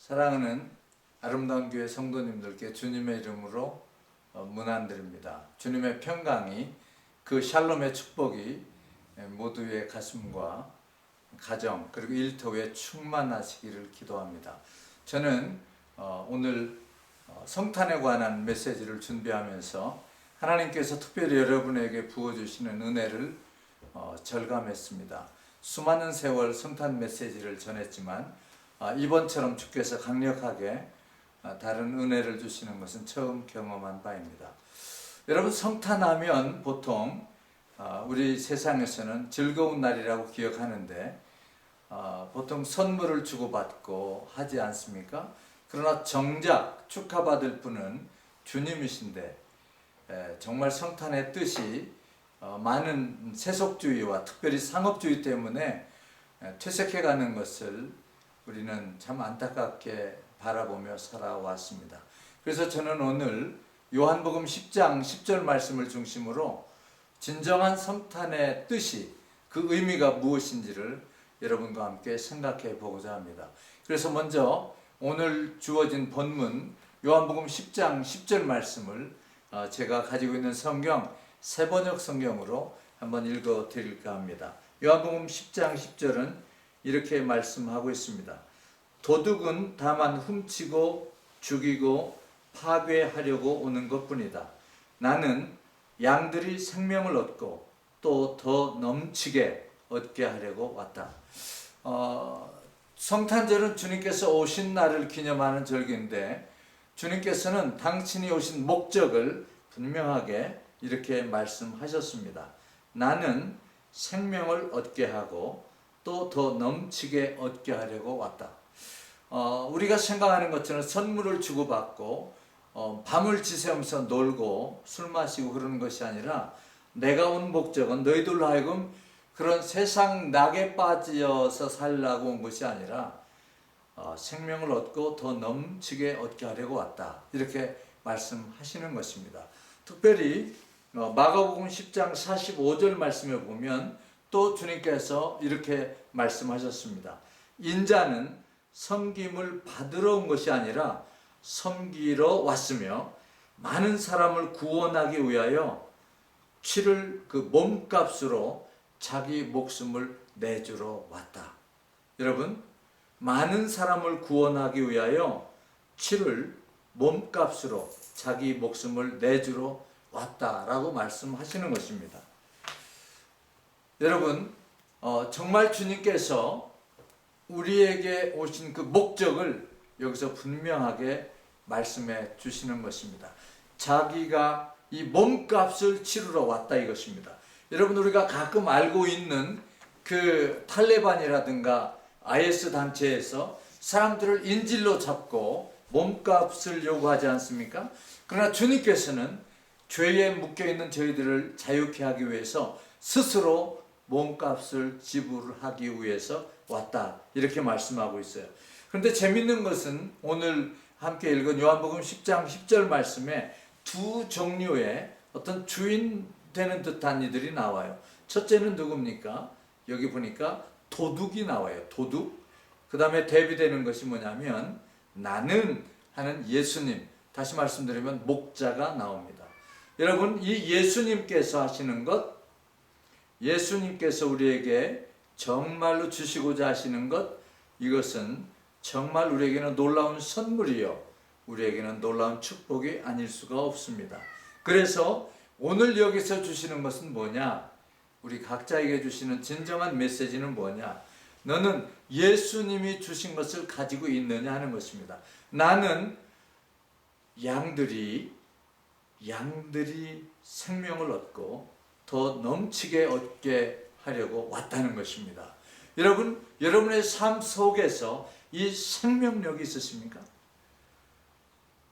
사랑하는 아름다운 교회 성도님들께 주님의 이름으로 문안드립니다. 주님의 평강이, 그 샬롬의 축복이 모두의 가슴과 가정 그리고 일터에 충만하시기를 기도합니다. 저는 오늘 성탄에 관한 메시지를 준비하면서 하나님께서 특별히 여러분에게 부어주시는 은혜를 절감했습니다. 수많은 세월 성탄 메시지를 전했지만 이번처럼 주께서 강력하게 다른 은혜를 주시는 것은 처음 경험한 바입니다. 여러분, 성탄하면 보통 우리 세상에서는 즐거운 날이라고 기억하는데 보통 선물을 주고받고 하지 않습니까? 그러나 정작 축하받을 분은 주님이신데 정말 성탄의 뜻이 많은 세속주의와 특별히 상업주의 때문에 퇴색해가는 것을 우리는 참 안타깝게 바라보며 살아왔습니다. 그래서 저는 오늘 요한복음 10장 10절 말씀을 중심으로 진정한 성탄의 뜻이, 그 의미가 무엇인지를 여러분과 함께 생각해 보고자 합니다. 그래서 먼저 오늘 주어진 본문 요한복음 10장 10절 말씀을 제가 가지고 있는 성경 세번역 성경으로 한번 읽어 드릴까 합니다. 요한복음 10장 10절은 이렇게 말씀하고 있습니다. 도둑은 다만 훔치고 죽이고 파괴하려고 오는 것뿐이다. 나는 양들이 생명을 얻고 또 더 넘치게 얻게 하려고 왔다. 성탄절은 주님께서 오신 날을 기념하는 절기인데, 주님께서는 당신이 오신 목적을 분명하게 이렇게 말씀하셨습니다. 나는 생명을 얻게 하고 또 더 넘치게 얻게 하려고 왔다. 우리가 생각하는 것처럼 선물을 주고받고 밤을 지새우면서 놀고 술 마시고 그러는 것이 아니라, 내가 온 목적은 너희들로 하여금 그런 세상 낙에 빠져서 살라고 온 것이 아니라 생명을 얻고 더 넘치게 얻게 하려고 왔다. 이렇게 말씀하시는 것입니다. 특별히 마가복음 10장 45절 말씀에 보면 또 주님께서 이렇게 말씀하셨습니다. 인자는 섬김을 받으러 온 것이 아니라 섬기러 왔으며 많은 사람을 구원하기 위하여 치를 그 몸값으로 자기 목숨을 내주러 왔다. 여러분, 많은 사람을 구원하기 위하여 치를 몸값으로 자기 목숨을 내주러 왔다라고 말씀하시는 것입니다. 여러분, 정말 주님께서 우리에게 오신 그 목적을 여기서 분명하게 말씀해 주시는 것입니다. 자기가 이 몸값을 치르러 왔다 이것입니다. 여러분, 우리가 가끔 알고 있는 그 탈레반이라든가 IS 단체에서 사람들을 인질로 잡고 몸값을 요구하지 않습니까? 그러나 주님께서는 죄에 묶여있는 저희들을 자유케 하기 위해서 스스로 몸값을 지불하기 위해서 왔다, 이렇게 말씀하고 있어요. 그런데 재밌는 것은 오늘 함께 읽은 요한복음 10장 10절 말씀에 두 종류의 어떤 주인 되는 듯한 이들이 나와요. 첫째는 누굽니까? 여기 보니까 도둑이 나와요. 도둑. 그 다음에 대비되는 것이 뭐냐면 나는 하는 예수님, 다시 말씀드리면 목자가 나옵니다. 여러분, 이 예수님께서 하시는 것, 예수님께서 우리에게 정말로 주시고자 하시는 것, 이것은 정말 우리에게는 놀라운 선물이요, 우리에게는 놀라운 축복이 아닐 수가 없습니다. 그래서 오늘 여기서 주시는 것은 뭐냐? 우리 각자에게 주시는 진정한 메시지는 뭐냐? 너는 예수님이 주신 것을 가지고 있느냐 하는 것입니다. 나는 양들이 생명을 얻고 더 넘치게 얻게 하려고 왔다는 것입니다. 여러분, 여러분의 삶 속에서 이 생명력이 있으십니까?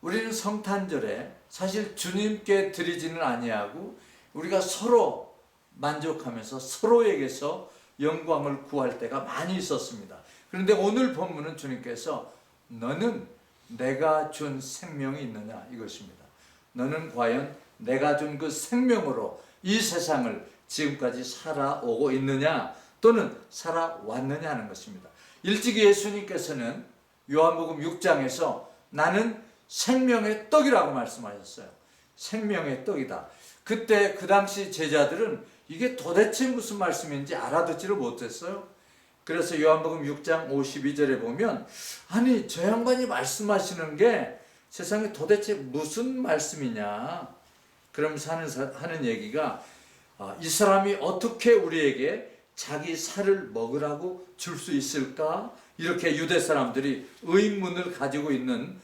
우리는 성탄절에 사실 주님께 드리지는 아니하고 우리가 서로 만족하면서 서로에게서 영광을 구할 때가 많이 있었습니다. 그런데 오늘 본문은 주님께서 너는 내가 준 생명이 있느냐 이것입니다. 너는 과연 내가 준 그 생명으로 이 세상을 지금까지 살아오고 있느냐 또는 살아왔느냐 하는 것입니다. 일찍이 예수님께서는 요한복음 6장에서 나는 생명의 떡이라고 말씀하셨어요. 생명의 떡이다. 그때 그 당시 제자들은 이게 도대체 무슨 말씀인지 알아듣지를 못했어요. 그래서 요한복음 6장 52절에 보면 아니 저 양반이 말씀하시는 게 세상에 도대체 무슨 말씀이냐 그러면서 하는 얘기가 이 사람이 어떻게 우리에게 자기 살을 먹으라고 줄 수 있을까? 이렇게 유대 사람들이 의문을 가지고 있는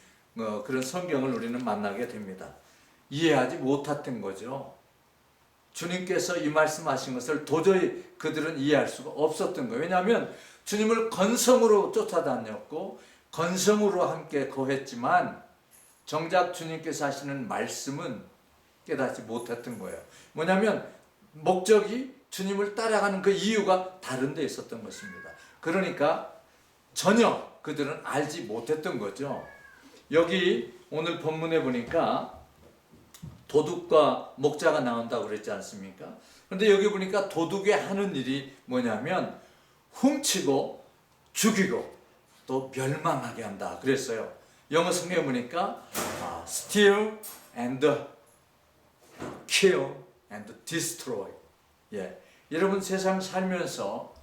그런 성경을 우리는 만나게 됩니다. 이해하지 못했던 거죠. 주님께서 이 말씀하신 것을 도저히 그들은 이해할 수가 없었던 거예요. 왜냐하면 주님을 건성으로 쫓아다녔고 건성으로 함께 거했지만 정작 주님께서 하시는 말씀은 깨닫지 못했던 거예요. 뭐냐면 목적이 주님을 따라가는 그 이유가 다른 데 있었던 것입니다. 그러니까 전혀 그들은 알지 못했던 거죠. 여기 오늘 본문에 보니까 도둑과 목자가 나온다고 그랬지 않습니까? 그런데 여기 보니까 도둑이 하는 일이 뭐냐면 훔치고 죽이고 또 멸망하게 한다 그랬어요. 영어 성경에 보니까 steal and kill and destroy. 예. 여러분 세상 살면서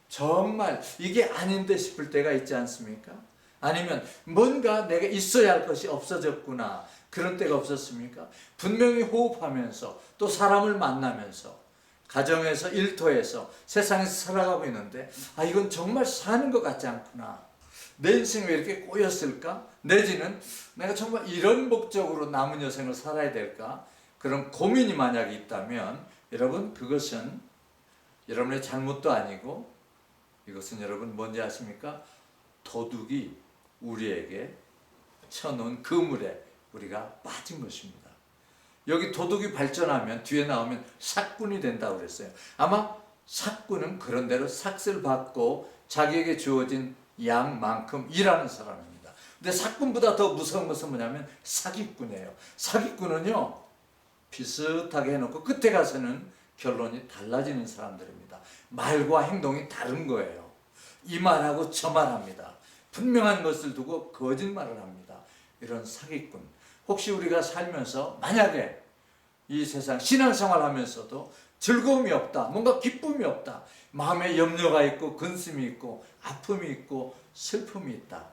정말 이게 아닌데 싶을 때가 있지 않습니까? 아니면 뭔가 내가 있어야 할 것이 없어졌구나 그런 때가 없었습니까? 분명히 호흡하면서 또 사람을 만나면서 가정에서 일터에서 세상에서 살아가고 있는데 이건 정말 사는 것 같지 않구나. 내 인생이 왜 이렇게 꼬였을까? 내지는 내가 정말 이런 목적으로 남은 여생을 살아야 될까? 그런 고민이 만약에 있다면 여러분 그것은 여러분의 잘못도 아니고 이것은 여러분 뭔지 아십니까? 도둑이 우리에게 쳐놓은 그물에 우리가 빠진 것입니다. 여기 도둑이 발전하면 뒤에 나오면 삭군이 된다고 그랬어요. 아마 삭군은 그런 대로 삭슬 받고 자기에게 주어진 양만큼 일하는 사람입니다. 근데 삭군보다 더 무서운 것은 뭐냐면 사기꾼이에요. 사기꾼은요 비슷하게 해놓고 끝에 가서는 결론이 달라지는 사람들입니다. 말과 행동이 다른 거예요. 이 말하고 저 말합니다. 분명한 것을 두고 거짓말을 합니다. 이런 사기꾼. 혹시 우리가 살면서 만약에 이 세상 신앙생활 하면서도 즐거움이 없다, 뭔가 기쁨이 없다, 마음에 염려가 있고 근심이 있고 아픔이 있고 슬픔이 있다.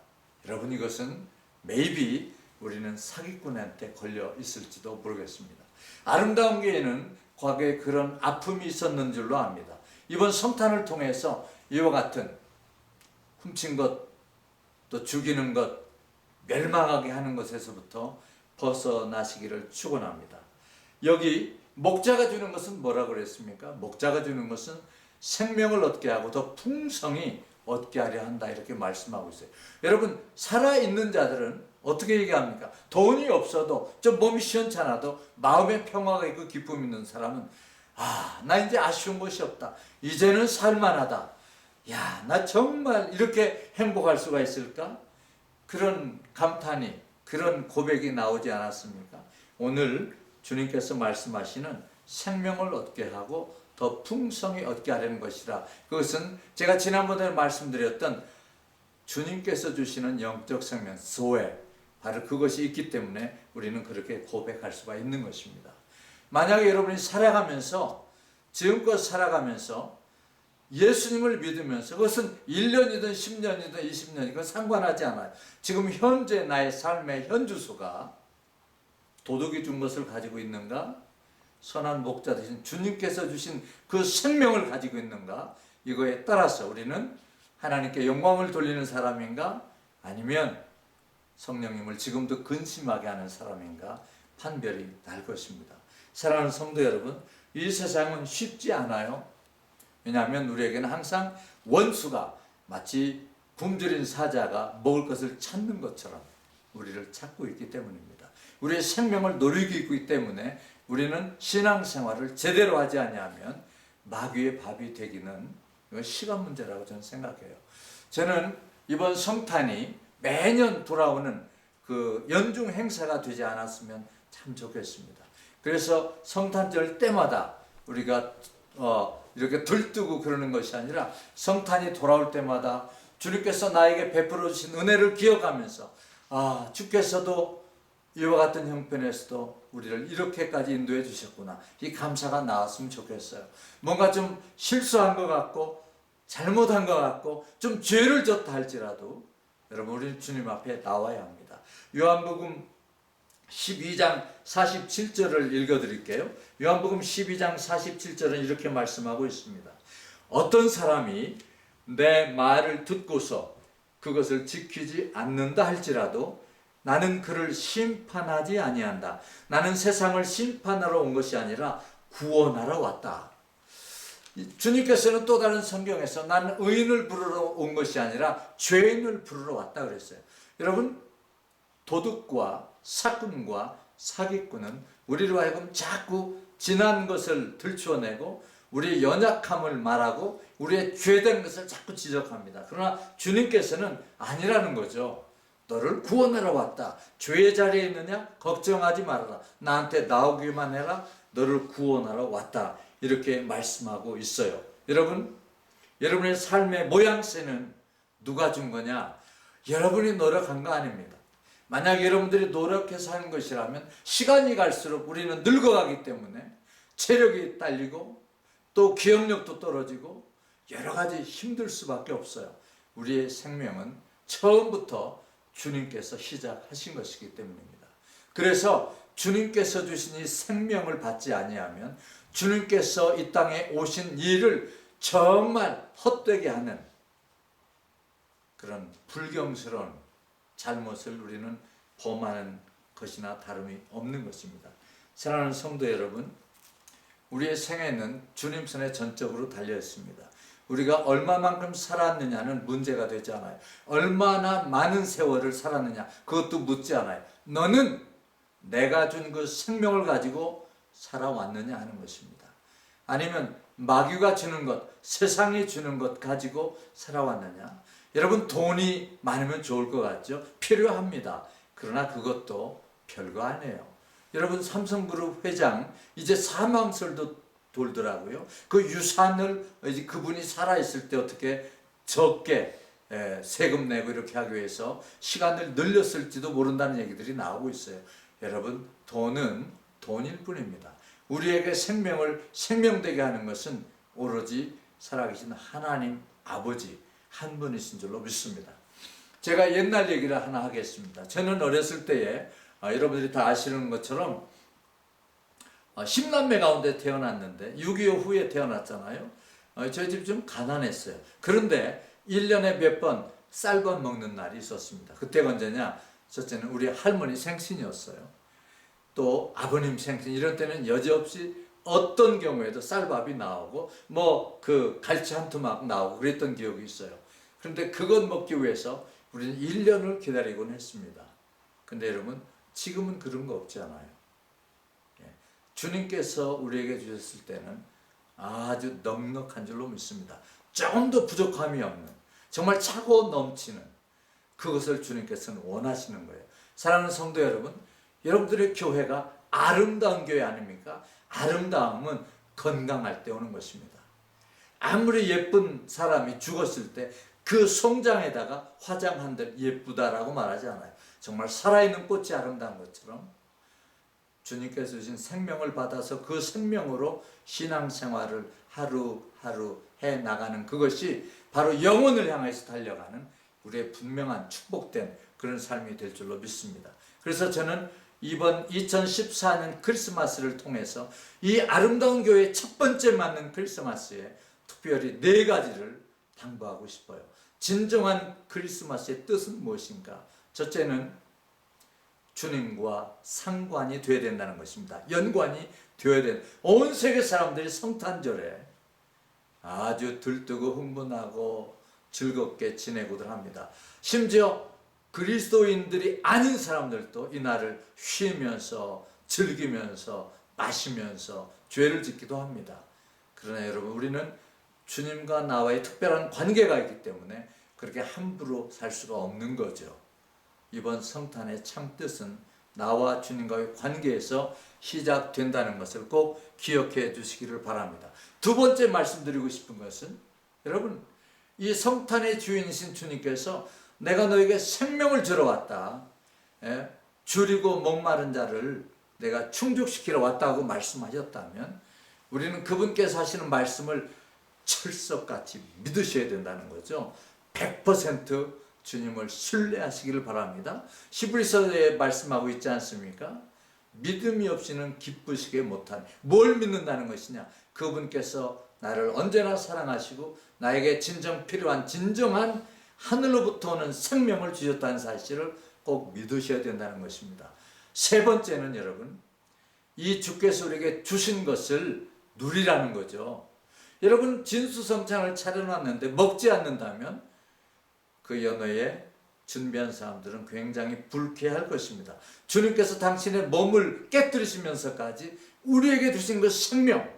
여러분 이것은 maybe 우리는 사기꾼한테 걸려 있을지도 모르겠습니다. 아름다운 교회는 과거에 그런 아픔이 있었는 줄로 압니다. 이번 성탄을 통해서 이와 같은 훔친 것, 또 죽이는 것, 멸망하게 하는 것에서부터 벗어나시기를 축원합니다. 여기 목자가 주는 것은 뭐라고 그랬습니까? 목자가 주는 것은 생명을 얻게 하고 더 풍성히 얻게 하려 한다 이렇게 말씀하고 있어요. 여러분 살아있는 자들은 어떻게 얘기합니까? 돈이 없어도 좀 몸이 시원찮아도 마음의 평화가 있고 기쁨이 있는 사람은 나 이제 아쉬운 것이 없다. 이제는 살만하다. 야, 나 정말 이렇게 행복할 수가 있을까? 그런 감탄이 그런 고백이 나오지 않았습니까? 오늘 주님께서 말씀하시는 생명을 얻게 하고 더 풍성히 얻게 하려는 것이라. 그것은 제가 지난번에 말씀드렸던 주님께서 주시는 영적 생명, 소회, 바로 그것이 있기 때문에 우리는 그렇게 고백할 수가 있는 것입니다. 만약에 여러분이 살아가면서 지금껏 살아가면서 예수님을 믿으면서 그것은 1년이든 10년이든 20년이든 상관하지 않아요. 지금 현재 나의 삶의 현주소가 도둑이 준 것을 가지고 있는가? 선한 목자 되신 주님께서 주신 그 생명을 가지고 있는가? 이거에 따라서 우리는 하나님께 영광을 돌리는 사람인가? 아니면 성령님을 지금도 근심하게 하는 사람인가? 판별이 날 것입니다. 사랑하는 성도 여러분, 이 세상은 쉽지 않아요. 왜냐하면 우리에게는 항상 원수가 마치 굶주린 사자가 먹을 것을 찾는 것처럼 우리를 찾고 있기 때문입니다. 우리의 생명을 노리고 있기 때문에 우리는 신앙생활을 제대로 하지 아니하면 마귀의 밥이 되기는 이건 시간 문제라고 저는 생각해요. 저는 이번 성탄이 매년 돌아오는 그 연중 행사가 되지 않았으면 참 좋겠습니다. 그래서 성탄절 때마다 우리가 이렇게 들뜨고 그러는 것이 아니라 성탄이 돌아올 때마다 주님께서 나에게 베풀어 주신 은혜를 기억하면서 주께서도 이와 같은 형편에서도 우리를 이렇게까지 인도해 주셨구나. 이 감사가 나왔으면 좋겠어요. 뭔가 좀 실수한 것 같고 잘못한 것 같고 좀 죄를 졌다 할지라도 여러분 우리는 주님 앞에 나와야 합니다. 요한복음 12장 47절을 읽어드릴게요. 요한복음 12장 47절은 이렇게 말씀하고 있습니다. 어떤 사람이 내 말을 듣고서 그것을 지키지 않는다 할지라도 나는 그를 심판하지 아니한다. 나는 세상을 심판하러 온 것이 아니라 구원하러 왔다. 주님께서는 또 다른 성경에서 나는 의인을 부르러 온 것이 아니라 죄인을 부르러 왔다 그랬어요. 여러분, 도둑과 사꾼과 사기꾼은 우리로 하여금 자꾸 지난 것을 들추어내고 우리의 연약함을 말하고 우리의 죄된 것을 자꾸 지적합니다. 그러나 주님께서는 아니라는 거죠. 너를 구원하러 왔다. 죄의 자리에 있느냐? 걱정하지 말아라. 나한테 나오기만 해라. 너를 구원하러 왔다. 이렇게 말씀하고 있어요. 여러분, 여러분의 삶의 모양새는 누가 준 거냐? 여러분이 노력한 거 아닙니다. 만약 여러분들이 노력해서 하는 것이라면 시간이 갈수록 우리는 늙어가기 때문에 체력이 딸리고 또 기억력도 떨어지고 여러 가지 힘들 수밖에 없어요. 우리의 생명은 처음부터 주님께서 시작하신 것이기 때문입니다. 그래서 주님께서 주신 이 생명을 받지 아니하면 주님께서 이 땅에 오신 일을 정말 헛되게 하는 그런 불경스러운 잘못을 우리는 범하는 것이나 다름이 없는 것입니다. 사랑하는 성도 여러분, 우리의 생애는 주님 손에 전적으로 달려 있습니다. 우리가 얼마만큼 살았느냐는 문제가 되지 않아요. 얼마나 많은 세월을 살았느냐 그것도 묻지 않아요. 너는 내가 준 그 생명을 가지고 살아왔느냐 하는 것입니다. 아니면 마귀가 주는 것, 세상이 주는 것 가지고 살아왔느냐. 여러분, 돈이 많으면 좋을 것 같죠? 필요합니다. 그러나 그것도 별거 아니에요. 여러분, 삼성그룹 회장 이제 사망설도 돌더라고요. 그 유산을 이제 그분이 살아있을 때 어떻게 적게 세금 내고 이렇게 하기 위해서 시간을 늘렸을지도 모른다는 얘기들이 나오고 있어요. 여러분, 돈은 돈일 뿐입니다. 우리에게 생명을 생명되게 하는 것은 오로지 살아계신 하나님 아버지 한 분이신 줄로 믿습니다. 제가 옛날 얘기를 하나 하겠습니다. 저는 어렸을 때에 여러분들이 다 아시는 것처럼 10남매 가운데 태어났는데 6.25 후에 태어났잖아요. 저희 집 좀 가난했어요. 그런데 1년에 몇 번 쌀밥 먹는 날이 있었습니다. 그때가 언제냐? 첫째는 우리 할머니 생신이었어요. 또 아버님 생신, 이런 때는 여지없이 어떤 경우에도 쌀밥이 나오고 그 갈치 한 토막 나오고 그랬던 기억이 있어요. 그런데 그것 먹기 위해서 우리는 1년을 기다리곤 했습니다. 근데 여러분, 지금은 그런 거 없지 않아요. 주님께서 우리에게 주셨을 때는 아주 넉넉한 줄로 믿습니다. 조금도 부족함이 없는, 정말 차고 넘치는 그것을 주님께서는 원하시는 거예요. 사랑하는 성도 여러분, 여러분들의 교회가 아름다운 교회 아닙니까? 아름다움은 건강할 때 오는 것입니다. 아무리 예쁜 사람이 죽었을 때 그 송장에다가 화장한들 예쁘다라고 말하지 않아요. 정말 살아있는 꽃이 아름다운 것처럼 주님께서 주신 생명을 받아서 그 생명으로 신앙생활을 하루하루 해나가는 그것이 바로 영혼을 향해서 달려가는 우리의 분명한 축복된 그런 삶이 될 줄로 믿습니다. 그래서 저는 이번 2014년 크리스마스를 통해서 이 아름다운 교회의 첫 번째 맞는 크리스마스에 특별히 4가지를 당부하고 싶어요. 진정한 크리스마스의 뜻은 무엇인가? 첫째는 주님과 상관이 되어야 된다는 것입니다. 연관이 되어야 된다. 온 세계 사람들이 성탄절에 아주 들뜨고 흥분하고 즐겁게 지내고들 합니다. 심지어 그리스도인들이 아닌 사람들도 이 날을 쉬면서 즐기면서 마시면서 죄를 짓기도 합니다. 그러나 여러분, 우리는 주님과 나와의 특별한 관계가 있기 때문에 그렇게 함부로 살 수가 없는 거죠. 이번 성탄의 참 뜻은 나와 주님과의 관계에서 시작된다는 것을 꼭 기억해 주시기를 바랍니다. 두 번째 말씀드리고 싶은 것은 여러분, 이 성탄의 주인이신 주님께서 내가 너에게 생명을 주러 왔다. 줄이고 목마른 자를 내가 충족시키러 왔다고 말씀하셨다면 우리는 그분께서 하시는 말씀을 철석같이 믿으셔야 된다는 거죠. 100% 주님을 신뢰하시기를 바랍니다. 히브리서에 말씀하고 있지 않습니까? 믿음이 없이는 기쁘시게 못하니. 뭘 믿는다는 것이냐? 그분께서 나를 언제나 사랑하시고 나에게 진정 필요한 진정한 하늘로부터 오는 생명을 주셨다는 사실을 꼭 믿으셔야 된다는 것입니다. 세 번째는 여러분, 이 주께서 우리에게 주신 것을 누리라는 거죠. 여러분, 진수성찬을 차려놨는데 먹지 않는다면 그 연회에 준비한 사람들은 굉장히 불쾌할 것입니다. 주님께서 당신의 몸을 깨뜨리시면서까지 우리에게 주신 그 생명,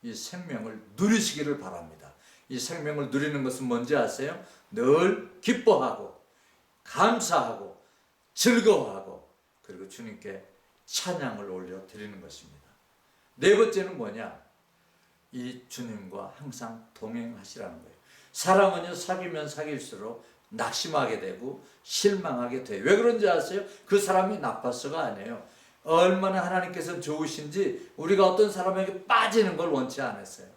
이 생명을 누리시기를 바랍니다. 이 생명을 누리는 것은 뭔지 아세요? 늘 기뻐하고 감사하고 즐거워하고 그리고 주님께 찬양을 올려 드리는 것입니다. 네 번째는 뭐냐? 이 주님과 항상 동행하시라는 거예요. 사람은요, 사귀면 사귈수록 낙심하게 되고 실망하게 돼요. 왜 그런지 아세요? 그 사람이 나빠서가 아니에요. 얼마나 하나님께서 좋으신지 우리가 어떤 사람에게 빠지는 걸 원치 않았어요.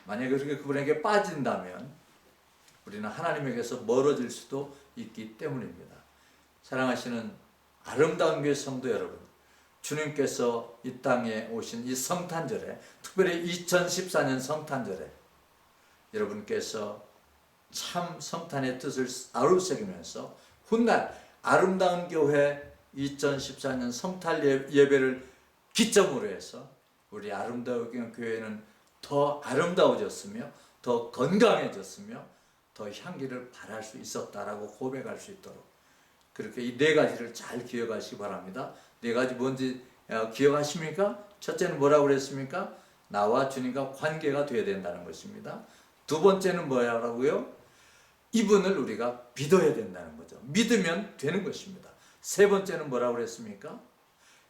만약에 그렇게 그분에게 빠진다면 우리는 하나님에게서 멀어질 수도 있기 때문입니다. 사랑하시는 아름다운 교회 성도 여러분, 주님께서 이 땅에 오신 이 성탄절에, 특별히 2014년 성탄절에 여러분께서 참 성탄의 뜻을 아울새기면서 훗날 아름다운 교회 2014년 성탄 예배를 기점으로 해서 우리 아름다운 교회는 더 아름다워졌으며 더 건강해졌으며 더 향기를 발할 수 있었다라고 고백할 수 있도록 그렇게 이 네 가지를 잘 기억하시기 바랍니다. 네 가지 뭔지 기억하십니까? 첫째는 뭐라고 그랬습니까? 나와 주님과 관계가 되어야 된다는 것입니다. 두 번째는 뭐라고요? 이분을 우리가 믿어야 된다는 거죠. 믿으면 되는 것입니다. 세 번째는 뭐라고 그랬습니까?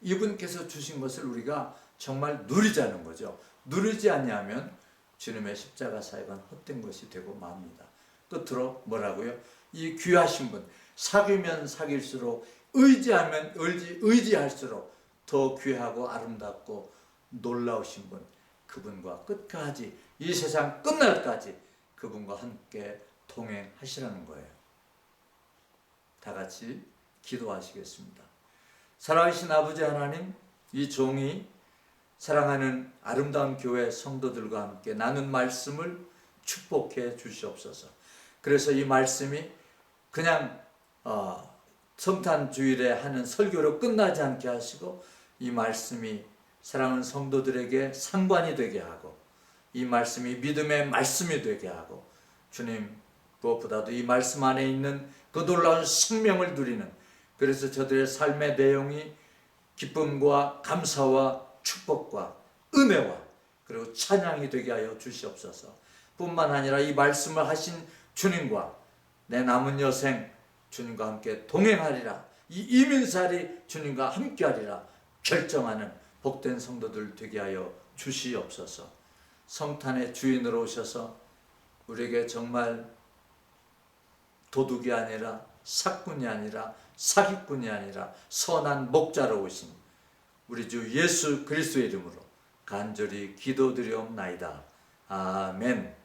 이분께서 주신 것을 우리가 정말 누리자는 거죠. 누리지 않냐면 주님의 십자가 사역은 헛된 것이 되고 맙니다. 끝으로 뭐라고요? 이 귀하신 분, 사귀면 사귈수록 의지하면 의지할수록 더 귀하고 아름답고 놀라우신 분, 그분과 끝까지 이 세상 끝날까지 그분과 함께 동행하시라는 거예요. 다 같이 기도하시겠습니다. 살아계신 아버지 하나님, 이 종이 사랑하는 아름다운 교회 성도들과 함께 나눈 말씀을 축복해 주시옵소서. 그래서 이 말씀이 그냥 성탄 주일에 하는 설교로 끝나지 않게 하시고 이 말씀이 사랑하는 성도들에게 상관이 되게 하고 이 말씀이 믿음의 말씀이 되게 하고 주님 무엇보다도 이 말씀 안에 있는 그 놀라운 생명을 누리는 그래서 저들의 삶의 내용이 기쁨과 감사와 축복과 은혜와 그리고 찬양이 되게 하여 주시옵소서. 뿐만 아니라 이 말씀을 하신 주님과 내 남은 여생 주님과 함께 동행하리라, 이 이민살이 주님과 함께하리라 결정하는 복된 성도들 되게 하여 주시옵소서. 성탄의 주인으로 오셔서 우리에게 정말 도둑이 아니라 사꾼이 아니라 사기꾼이 아니라 선한 목자로 오신 우리 주 예수 그리스도의 이름으로 간절히 기도드리옵나이다. 아멘.